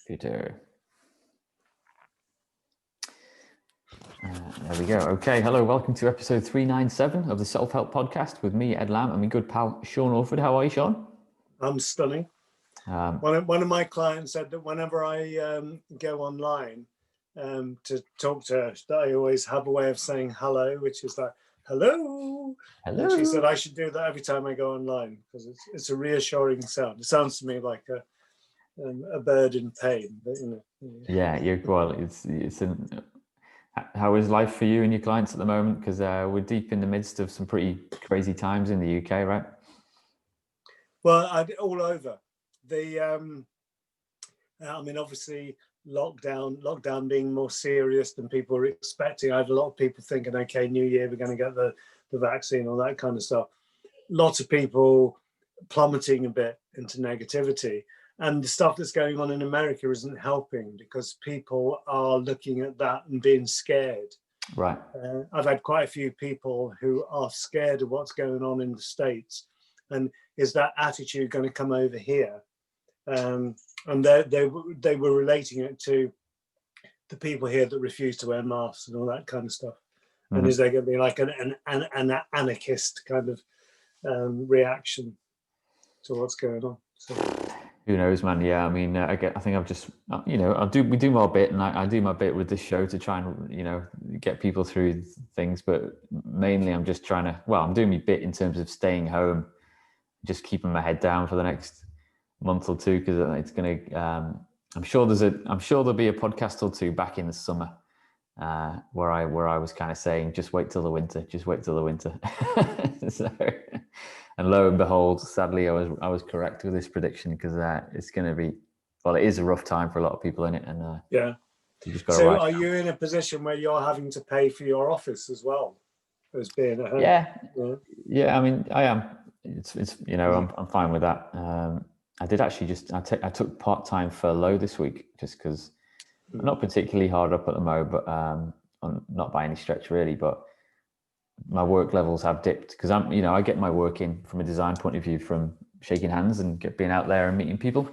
Computer. There we go. Okay, hello, welcome to episode 397 of the Self-Help Podcast with me, Ed Lamb, and my good pal, Sean Orford. How are you, Sean? I'm stunning. One of my clients said that whenever I go online to talk to her, that I always have a way of saying hello, which is like, hello. Hello. And she said I should do that every time I go online because it's a reassuring sound. It sounds to me like a bird in pain. But, you know. Yeah, how is life for you and your clients at the moment? Because we're deep in the midst of some pretty crazy times in the UK, right? Well, all over. Obviously, lockdown being more serious than people were expecting. I had a lot of people thinking, okay, New Year, we're going to get the vaccine, all that kind of stuff. Lots of people plummeting a bit into negativity. And the stuff that's going on in America isn't helping because people are looking at that and being scared. Right. I've had quite a few people who are scared of what's going on in the States. And is that attitude going to come over here? And they were relating it to the people here that refuse to wear masks and all that kind of stuff. Mm-hmm. And is there going to be like an anarchist kind of reaction to what's going on? So. Who knows, man? Yeah, I mean, I think I've just, we do my bit, and I do my bit with this show to try and, get people through things. But mainly, I'm just trying to. Well, I'm doing my bit in terms of staying home, just keeping my head down for the next month or two because it's going to. I'm sure there'll be a podcast or two back in the summer where I was kind of saying, just wait till the winter, So. And lo and behold, sadly, I was correct with this prediction because it's going to be, it is a rough time for a lot of people in it. And yeah. You just got so are you in a position where you're having to pay for your office as well as being at home? Yeah. I mean, I am. It's I'm fine with that. I did actually I took part-time furlough this week just because I'm not particularly hard up at the moment, but not by any stretch really, but my work levels have dipped because I get my work in from a design point of view from shaking hands and being out there and meeting people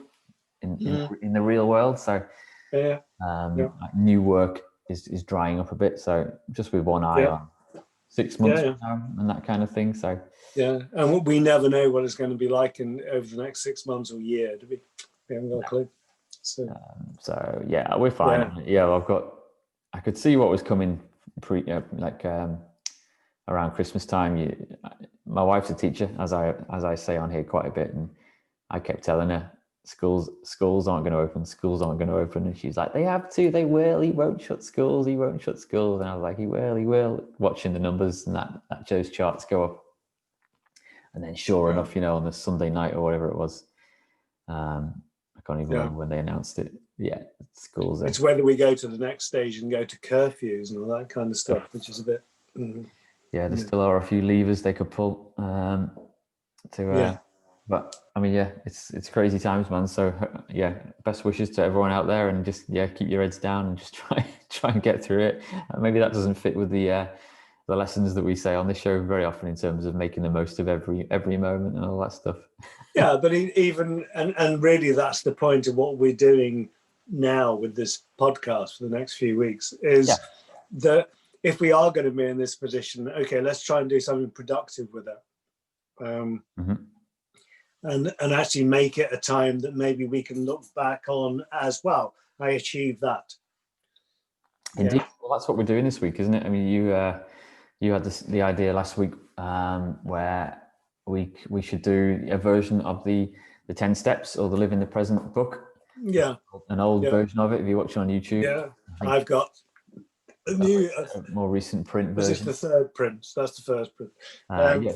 in the real world. So new work is drying up a bit. So just with one eye on 6 months from now and that kind of thing. So and we never know what it's going to be like over the next 6 months or year. Do we? We haven't got a clue. So we're fine. I could see what was coming around Christmas time. My wife's a teacher, as I say on here quite a bit, and I kept telling her schools aren't going to open, and she's like, they have to, they will, he won't shut schools, and I was like, he will, watching the numbers and that shows charts go up, and then sure enough, on the Sunday night or whatever it was, I can't even remember when they announced it. Yeah, schools. It's whether we go to the next stage and go to curfews and all that kind of stuff, which is a bit. Yeah, there still are a few levers they could pull but I mean, it's crazy times, man. So best wishes to everyone out there, and just keep your heads down and just try and get through it. Maybe that doesn't fit with the lessons that we say on this show very often in terms of making the most of every moment and all that stuff. Yeah, but even and really that's the point of what we're doing now with this podcast for the next few weeks is that if we are going to be in this position, okay, let's try and do something productive with it. And actually make it a time that maybe we can look back on as well. I achieved that. Indeed. Yeah. Well, that's what we're doing this week, isn't it? I mean, you had the idea last week where we should do a version of the 10 steps or the Live in the Present book. Yeah. An old version of it if you watch it on YouTube. Yeah, I've got a new, more recent print version. This is the third print. That's the first print.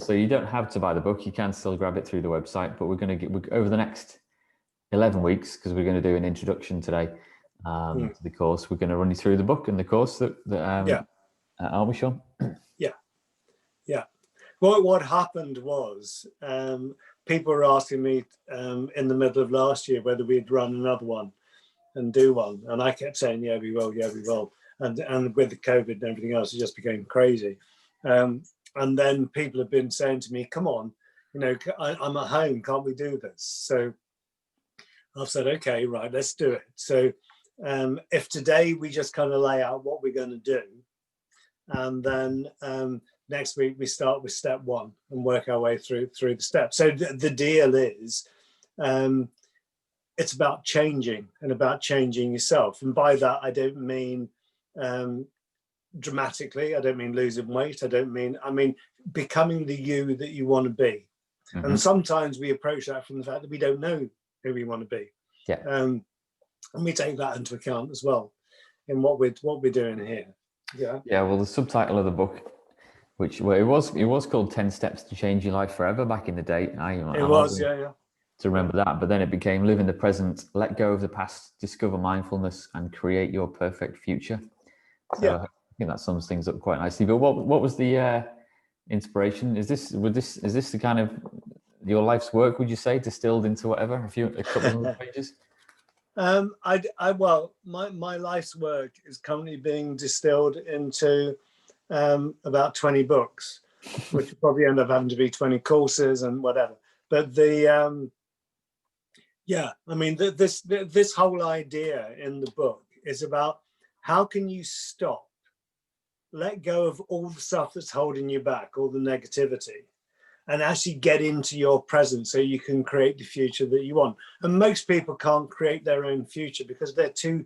So you don't have to buy the book. You can still grab it through the website. But we're going to get over the next 11 weeks because we're going to do an introduction today to the course. We're going to run you through the book and the course that are we, Sean? Yeah. What happened was people were asking me in the middle of last year whether we'd run another one and do one, and I kept saying we will. And with the COVID and everything else, it just became crazy. And then people have been saying to me, come on, I'm at home, can't we do this? So I've said, okay, right, let's do it. So if today we just kind of lay out what we're going to do, and then next week we start with step 1 and work our way through the steps. So the deal is, it's about changing and about changing yourself. And by that, I don't mean dramatically. I don't mean losing weight. I mean becoming the you that you want to be. Mm-hmm. And sometimes we approach that from the fact that we don't know who we want to be. Yeah. And we take that into account as well in what we're doing here. Yeah. Yeah. Well, the subtitle of the book, it was called 10 Steps to Change Your Life Forever back in the day. To remember that, but then it became Live in the Present, Let Go of the Past, Discover Mindfulness, and Create Your Perfect Future. So I think that sums things up quite nicely. But what was the inspiration? Is this the kind of your life's work, would you say, distilled into whatever, a couple of pages? Well, my life's work is currently being distilled into about 20 books, which will probably end up having to be 20 courses and whatever. But I mean, this whole idea in the book is about how can you stop, let go of all the stuff that's holding you back, all the negativity, and actually get into your present so you can create the future that you want. And most people can't create their own future because they're too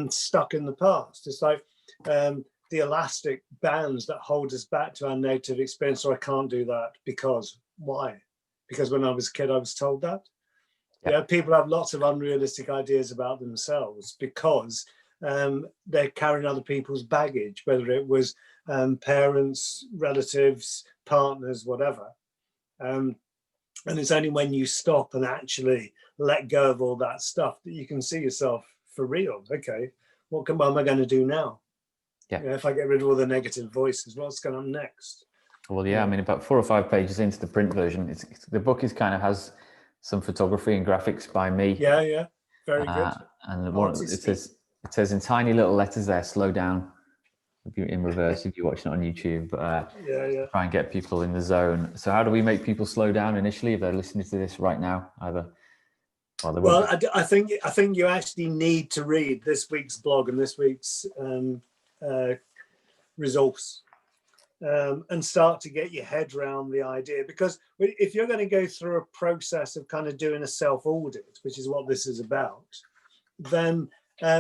stuck in the past. It's like the elastic bands that hold us back to our negative experience. So I can't do that because why? Because when I was a kid, I was told that. Yeah, people have lots of unrealistic ideas about themselves because they're carrying other people's baggage, whether it was parents, relatives, partners, whatever. And it's only when you stop and actually let go of all that stuff that you can see yourself for real. Okay, what am I going to do now? Yeah. If I get rid of all the negative voices, what's going on next? Well, I mean, about 4 or 5 pages into the print version, the book has some photography and graphics by me. Yeah, very good. And it says in tiny little letters there, slow down. In reverse if you're watching it on YouTube, but try and get people in the zone. So how do we make people slow down initially if they're listening to this right now? I think you actually need to read this week's blog and this week's resource and start to get your head around the idea, because if you're going to go through a process of kind of doing a self-audit, which is what this is about, then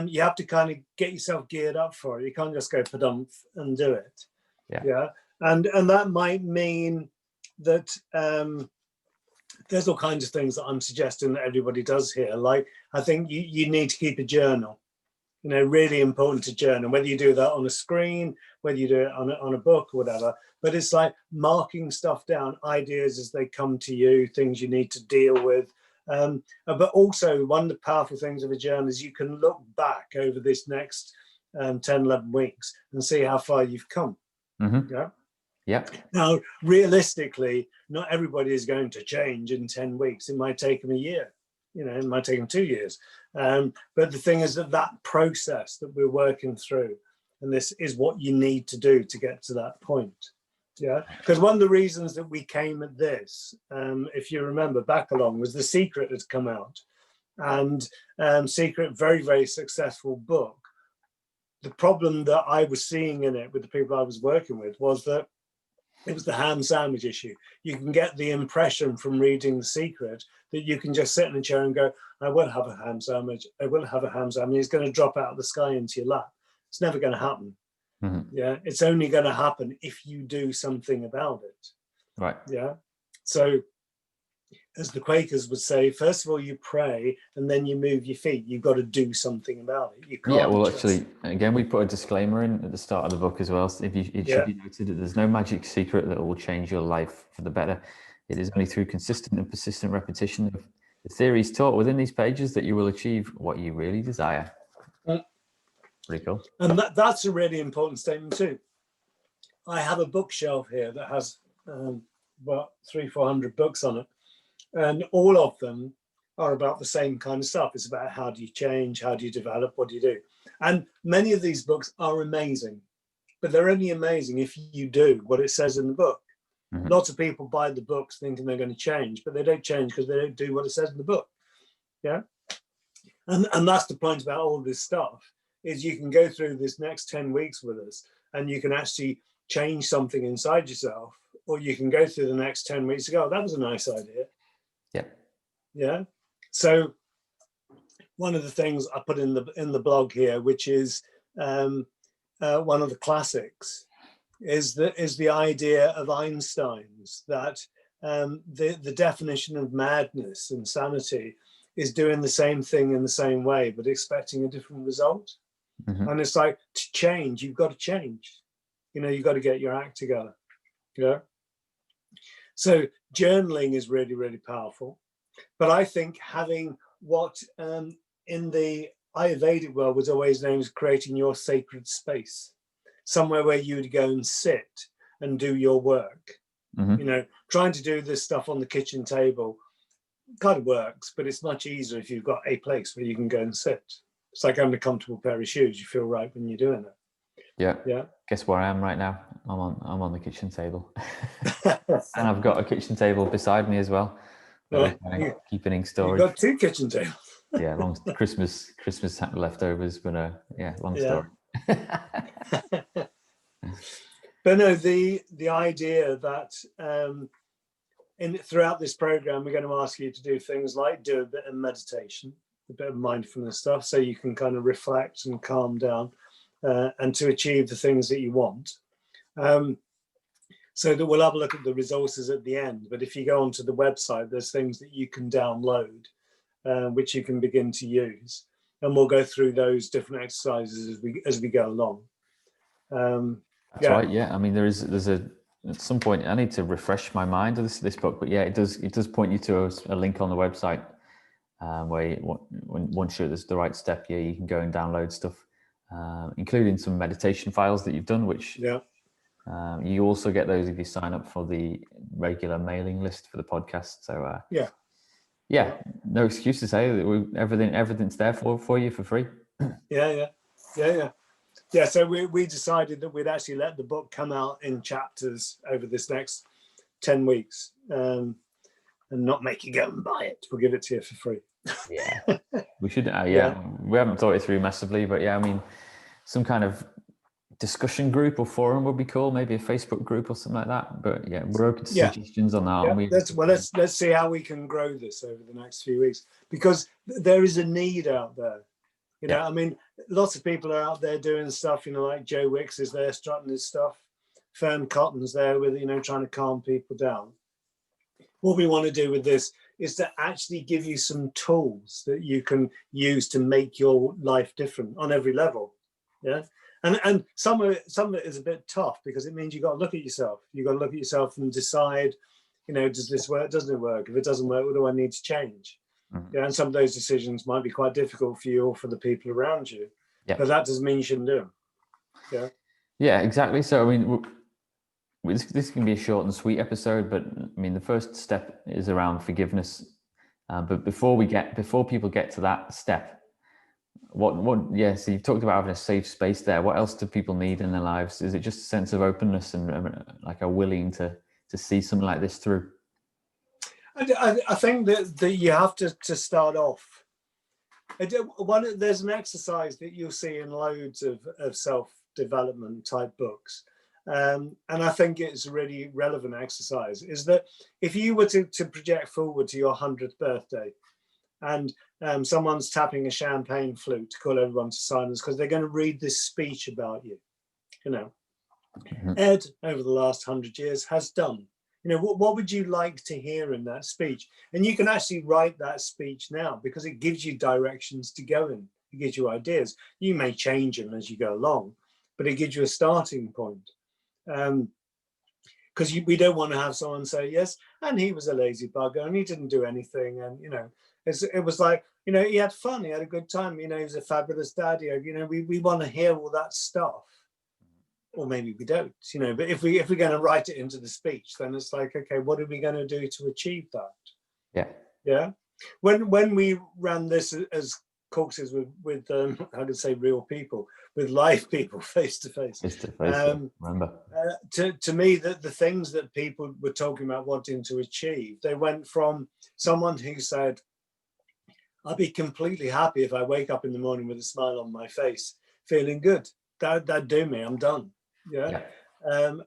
you have to kind of get yourself geared up for it. You can't just go padump and do it. Yeah. And that might mean that there's all kinds of things that I'm suggesting that everybody does here. Like, I think you need to keep a journal. Really important to journal, whether you do that on a screen, whether you do it on a book or whatever. But it's like marking stuff down, ideas as they come to you, things you need to deal with. But also, one of the powerful things of a journal is you can look back over this next 10, 11 weeks and see how far you've come. Mm-hmm. Yeah. Now, realistically, not everybody is going to change in 10 weeks. It might take them a year. It might take them 2 years. But the thing is that process that we're working through, and this is what you need to do to get to that point. Yeah, because one of the reasons that we came at this, if you remember back along, was The Secret had come out, and Secret, very, very successful book. The problem that I was seeing in it with the people I was working with was that it was the ham sandwich issue. You can get the impression from reading The Secret that you can just sit in a chair and go, I will have a ham sandwich. I will have a ham sandwich. It's going to drop out of the sky into your lap. It's never going to happen. Mm-hmm. Yeah, it's only going to happen if you do something about it. Right. Yeah. So, as the Quakers would say, first of all, you pray and then you move your feet. You've got to do something about it. You can't. Yeah, well, actually, again, we put a disclaimer in at the start of the book as well. It should be noted that there's no magic secret that will change your life for the better. It is only through consistent and persistent repetition of the theories taught within these pages that you will achieve what you really desire. Pretty cool. And that's a really important statement too. I have a bookshelf here that has about 300-400 books on it, and all of them are about the same kind of stuff. It's about how do you change, how do you develop, what do you do? And many of these books are amazing, but they're only amazing if you do what it says in the book. Mm-hmm. Lots of people buy the books thinking they're going to change, but they don't change because they don't do what it says in the book. Yeah. And that's the point about all this stuff, is you can go through this next 10 weeks with us and you can actually change something inside yourself, or you can go through the next 10 weeks and go, oh, that was a nice idea. Yeah. Yeah. So one of the things I put in the blog here, which is one of the classics, is the idea of Einstein's, that the definition of madness and sanity is doing the same thing in the same way, but expecting a different result. Mm-hmm. And it's like, to change, you've got to change. You've got to get your act together. So journaling is really, really powerful. But I think having what in the Ayurvedic world was always known as creating your sacred space, somewhere where you would go and sit and do your work. Mm-hmm. Trying to do this stuff on the kitchen table kind of works, but it's much easier if you've got a place where you can go and sit. It's like having a comfortable pair of shoes. You feel right when you're doing it. Yeah. Guess where I am right now? I'm on the kitchen table, and I've got a kitchen table beside me as well. Keeping storage. You've got 2 kitchen tables. Yeah, long Christmas leftovers, but long story. But no, the idea that throughout this program, we're going to ask you to do things like do a bit of meditation, a bit of mindfulness stuff, so you can kind of reflect and calm down, and to achieve the things that you want. So that we'll have a look at the resources at the end. But if you go onto the website, there's things that you can download, which you can begin to use. And we'll go through those different exercises as we go along. That's right. Yeah. I mean, there's at some point I need to refresh my mind of this book, but yeah, it does point you to a link on the website where once you're the right step, you can go and download stuff, including some meditation files that you've done, which you also get those if you sign up for the regular mailing list for the podcast. So no excuse to say that everything's there for you for free. Yeah, so we decided that we'd actually let the book come out in chapters over this next 10 weeks, and not make you go and buy it. We'll give it to you for free. Yeah, we should. We haven't thought it through massively, but I mean, some kind of discussion group or forum would be cool. Maybe a Facebook group or something like that. But yeah, we're open to suggestions on that. Let's see how we can grow this over the next few weeks, because there is a need out there. I mean, lots of people are out there doing stuff, like Joe Wicks is there strutting his stuff. Fern Cotton's there with, trying to calm people down. What we want to do with this is to actually give you some tools that you can use to make your life different on every level. Yeah. And some of it is a bit tough, because it means you've got to look at yourself. You've got to look at yourself and decide, does this work? Doesn't it work? If it doesn't work, what do I need to change? Mm-hmm. And some of those decisions might be quite difficult for you or for the people around you. Yeah. But that doesn't mean you shouldn't do them. Yeah, exactly. So, I mean, this can be a short and sweet episode, but I mean, the first step is around forgiveness. But before people get to that step, so you've talked about having a safe space there. What else do people need in their lives? Is it just a sense of openness and like a willing to see something like this through? I think that you have to start off. There's an exercise that you'll see in loads of self-development type books. And I think it's a really relevant exercise, is that if you were to project forward to your 100th birthday, and someone's tapping a champagne flute to call everyone to silence because they're going to read this speech about you, mm-hmm. Ed, over the last 100 years, has done. What would you like to hear in that speech? And you can actually write that speech now, because it gives you directions to go in. It gives you ideas. You may change them as you go along, but it gives you a starting point. Because we don't want to have someone say, yes, and he was a lazy bugger and he didn't do anything. And, it was like, he had fun. He had a good time. He was a fabulous daddy. We want to hear all that stuff. Or maybe we don't, but if we're going to write it into the speech, then it's like, okay, what are we going to do to achieve that? Yeah. When we ran this as courses with I could say real people, with live people, face to face. Remember. To me, the things that people were talking about wanting to achieve, they went from someone who said, I'd be completely happy if I wake up in the morning with a smile on my face, feeling good. That'd do me. I'm done. Yeah.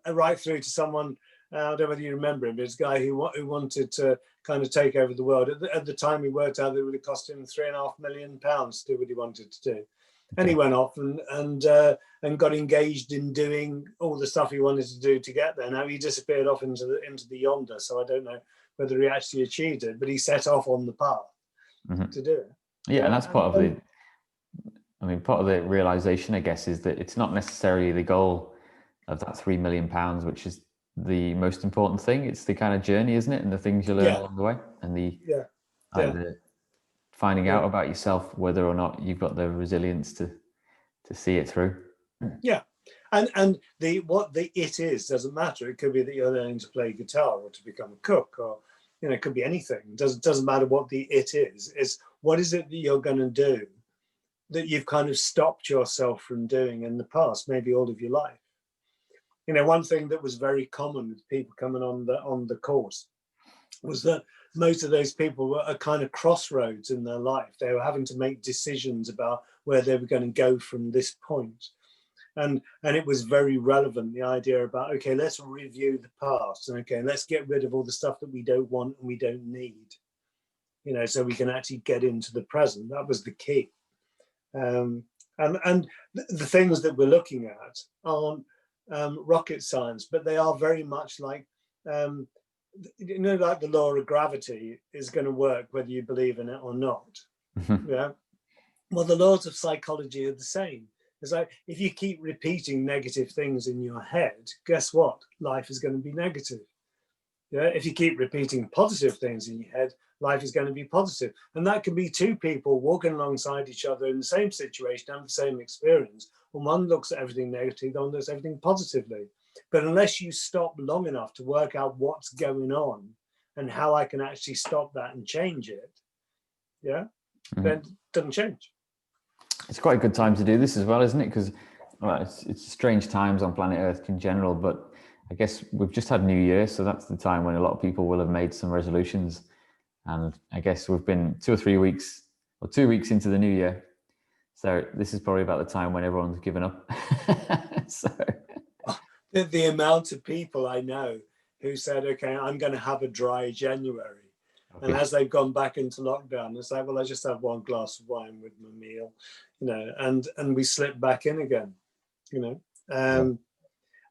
Right through to someone, I don't know whether you remember him, but it's a guy who wanted to kind of take over the world. At the time, he worked out that it would have cost him £3.5 million to do what he wanted to do. And he went off and got engaged in doing all the stuff he wanted to do to get there. Now he disappeared off into the yonder, so I don't know whether he actually achieved it, but he set off on the path to do it. Yeah, and that's part of part of the realization, I guess, is that it's not necessarily the goal of that £3 million, which is the most important thing. It's the kind of journey, isn't it? And the things you learn along the way, and the finding out about yourself, whether or not you've got the resilience to see it through. Yeah. And what the it is doesn't matter. It could be that you're learning to play guitar or to become a cook, or it could be anything. It doesn't matter what the it is. It's what is it that you're going to do that you've kind of stopped yourself from doing in the past, maybe all of your life. One thing that was very common with people coming on the course was that most of those people were at kind of crossroads in their life. They were having to make decisions about where they were going to go from this point. And it was very relevant, the idea about, okay, let's review the past, and okay, let's get rid of all the stuff that we don't want and we don't need, so we can actually get into the present. That was the key. And the things that we're looking at aren't rocket science, but they are very much like, like the law of gravity is going to work whether you believe in it or not. Yeah. Well, the laws of psychology are the same. It's like, if you keep repeating negative things in your head, guess what? Life is going to be negative. Yeah. If you keep repeating positive things in your head, life is going to be positive. And that can be two people walking alongside each other in the same situation, having the same experience. And one looks at everything negatively, the other looks at everything positively. But unless you stop long enough to work out what's going on and how I can actually stop that and change it, then it doesn't change. It's quite a good time to do this as well, isn't it? Because it's strange times on planet Earth in general, but I guess we've just had New Year, so that's the time when a lot of people will have made some resolutions. And I guess we've been 2 or 3 weeks, or 2 weeks into the new year. So this is probably about the time when everyone's given up. So the amount of people I know who said, okay, I'm going to have a dry January. Okay. And as they've gone back into lockdown, it's like, well, I just have one glass of wine with my meal, and we slip back in again,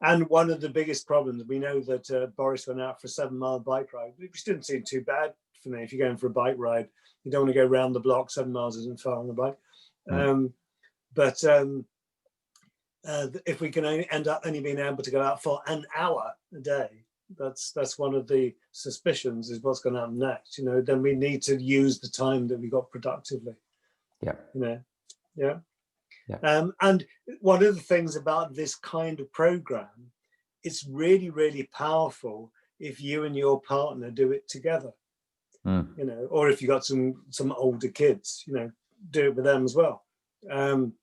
And one of the biggest problems, we know that Boris went out for a 7-mile bike ride, which didn't seem too bad for me. If you're going for a bike ride, you don't want to go around the block. 7 miles isn't far on the bike. But if we can end up only being able to go out for an hour a day, that's one of the suspicions, is what's going to happen next. Then we need to use the time that we got productively. Yeah. And one of the things about this kind of program, it's really, really powerful if you and your partner do it together. Or if you got some older kids, do it with them as well. One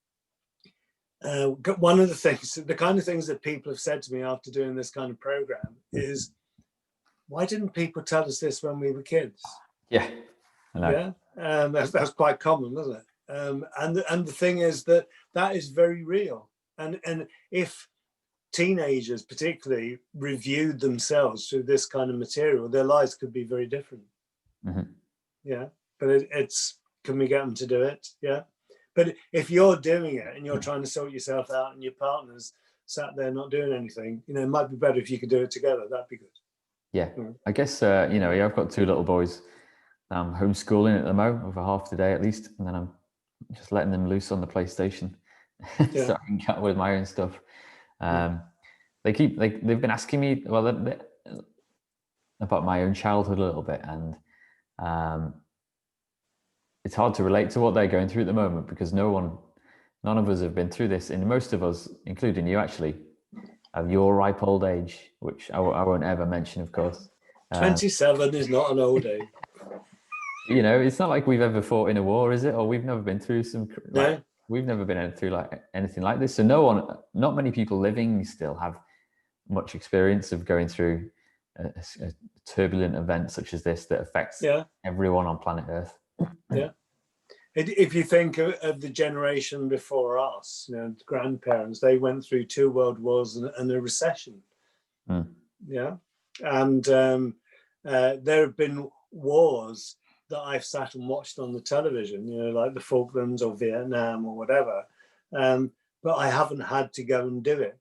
of the things, the kind of things that people have said to me after doing this kind of program is, why didn't people tell us this when we were kids? Yeah, I know. Yeah, that's quite common, wasn't it? And the thing is that is very real. And if teenagers particularly reviewed themselves through this kind of material, their lives could be very different. Yeah, but it's, can we get them to do it? Yeah. But if you're doing it and you're trying to sort yourself out and your partner's sat there not doing anything, it might be better if you could do it together. That'd be good. Yeah, I guess, I've got 2 little boys. I'm homeschooling at the moment for half the day at least, and then I'm just letting them loose on the PlayStation so I can get with my own stuff. They've been asking me, about my own childhood a little bit, and it's hard to relate to what they're going through at the moment, because none of us have been through this, and most of us, including you actually, have your ripe old age, which I won't ever mention, of course. 27 is not an old age. It's not like we've ever fought in a war, is it? Or we've never been through we've never been through anything like this. So not many people living still have much experience of going through a turbulent event such as this that affects everyone on planet Earth. Yeah. If you think of the generation before us, you know, grandparents, they went through 2 world wars and a recession. Yeah, and there have been wars that I've sat and watched on the television, you know, like the Falklands or Vietnam or whatever, but I haven't had to go and do it.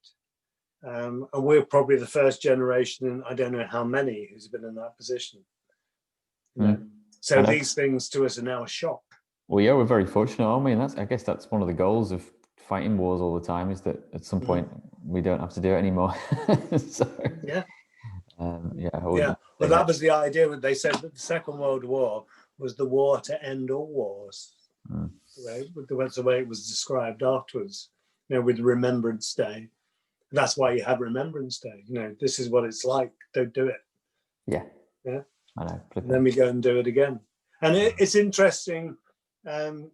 And we're probably the first generation, and I don't know how many, who's been in that position. You know? So these things to us are now a shock. Well, yeah, we're very fortunate, aren't we? And I guess that's one of the goals of fighting wars all the time, is that at some point we don't have to do it anymore. So, yeah. Well, that was the idea. They said that the Second World War was the war to end all wars. That's the way it was described afterwards, you know, with Remembrance Day. That's why you have Remembrance Day. You know, this is what it's like. Don't do it. Yeah. I know. And then we go and do it again. And it's interesting. I'm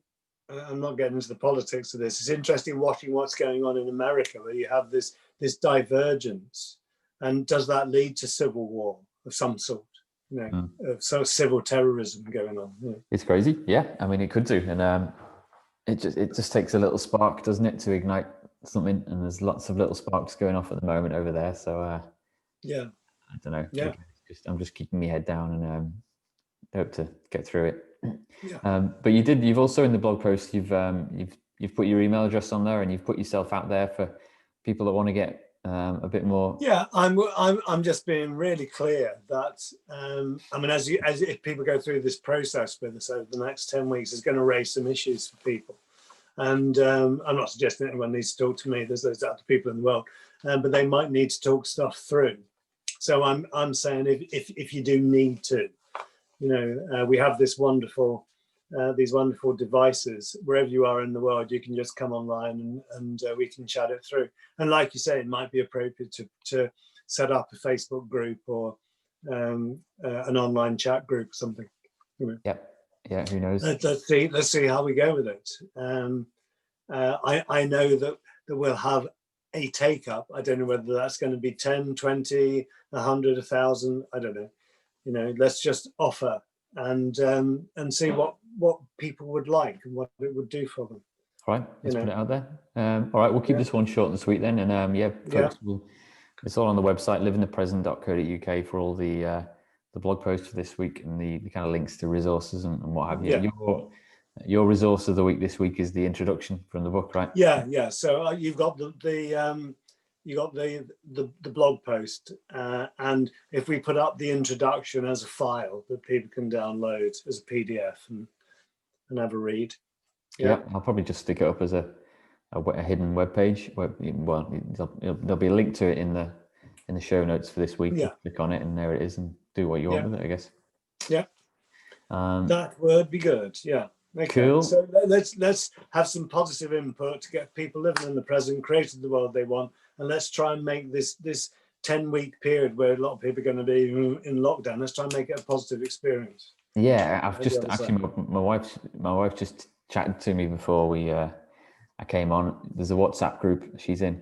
not getting into the politics of this. It's interesting watching what's going on in America, where you have this divergence. And does that lead to civil war of some sort? You know, of sort of civil terrorism going on. You know? It's crazy. Yeah, I mean, it could do, and it just takes a little spark, doesn't it, to ignite something? And there's lots of little sparks going off at the moment over there. So I don't know. Yeah, I'm just keeping my head down and hope to get through it. Yeah. But you've also, in the blog post, you've put your email address on there, and you've put yourself out there for people that want to get a bit more. Yeah, I'm just being really clear that I mean, as if people go through this process with us over the next 10 weeks, it's going to raise some issues for people. And I'm not suggesting anyone needs to talk to me. There's those other people in the world, but they might need to talk stuff through. So I'm saying if you do need to, you know, we have this wonderful these wonderful devices. Wherever you are in the world, you can just come online and we can chat it through. And like you say, it might be appropriate to set up a Facebook group or an online chat group or something. Yeah, who knows? Let's see how we go with it. I know that we'll have a take up. I don't know whether that's going to be 10, 20, 100, 1,000. I don't know. You know, let's just offer and see what people would like and what it would do for them. All right, let's put it out there. All right, we'll keep this one short and sweet then. And folks, it's all on the website, livingthepresent.co.uk, for all the blog posts for this week and the kind of links to resources and what have you. Your resource of the week this week is the introduction from the book, right? Yeah. So you've got the blog post, and if we put up the introduction as a file that people can download as a PDF and have a read. Yeah, I'll probably just stick it up as a hidden web page. Well, there'll be a link to it in the show notes for this week. Yeah. Click on it and there it is, and do what you want with it, I guess. Yeah. That would be good. Yeah. Okay. Cool. So let's have some positive input to get people living in the present, creating the world they want, and let's try and make this 10-week period where a lot of people are going to be in lockdown. Let's try and make it a positive experience. Yeah, I've just actually my wife just chatted to me before I came on. There's a WhatsApp group she's in.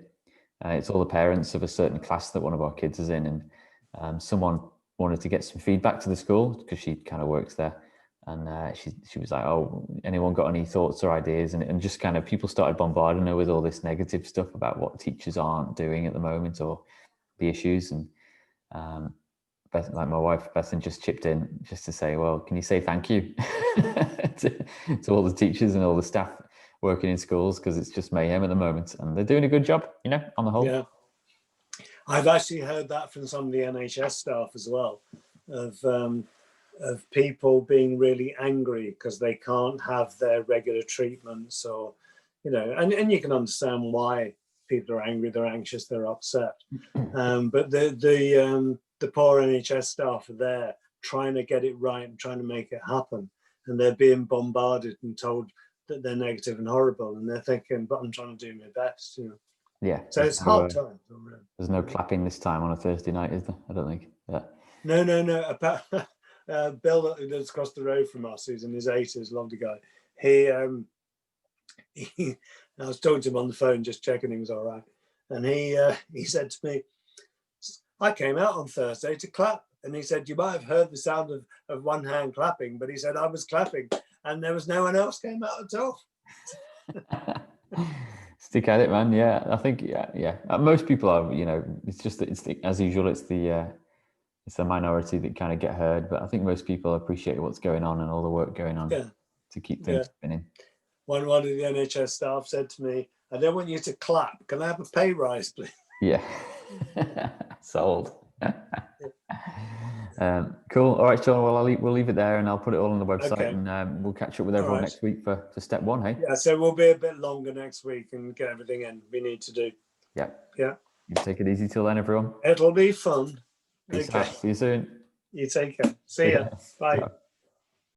It's all the parents of a certain class that one of our kids is in, and someone wanted to get some feedback to the school because she kind of works there. And she was like, "Oh, anyone got any thoughts or ideas?" And just kind of people started bombarding her with all this negative stuff about what teachers aren't doing at the moment or the issues. And like my wife Bethan just chipped in just to say, "Well, can you say thank you to all the teachers and all the staff working in schools, because it's just mayhem at the moment, and they're doing a good job, you know, on the whole." Yeah, I've actually heard that from some of the NHS staff as well, of people being really angry because they can't have their regular treatments, or, you know, and you can understand why people are angry, they're anxious, they're upset. But the poor NHS staff are there trying to get it right and trying to make it happen. And they're being bombarded and told that they're negative and horrible. And they're thinking, but I'm trying to do my best, you know. Yeah. So it's hard times. There's no clapping this time on a Thursday night, is there? I don't think. Yeah. No. Bill, who lives across the road from us, who's in his 80s, lovely guy. I was talking to him on the phone, just checking he was all right. And he said to me, "I came out on Thursday to clap." And he said, "You might have heard the sound of one hand clapping," but he said, "I was clapping." and there was no one else came out at all. Stick at it, man. Yeah, I think yeah. Most people are, it's just that as usual, it's the minority that kind of get heard. But I think most people appreciate what's going on and all the work going on to keep things spinning. One of the NHS staff said to me, "I don't want you to clap. Can I have a pay rise, please?" Yeah, sold. Cool. All right, Sean. Well, we'll leave it there, and I'll put it all on the website, and we'll catch up with everyone next week for step 1. Hey. Yeah. So we'll be a bit longer next week and get everything in we need to do. Yeah. Yeah. You take it easy till then, everyone. It'll be fun. Peace out. See you soon. You take care. See ya. Bye. Ciao.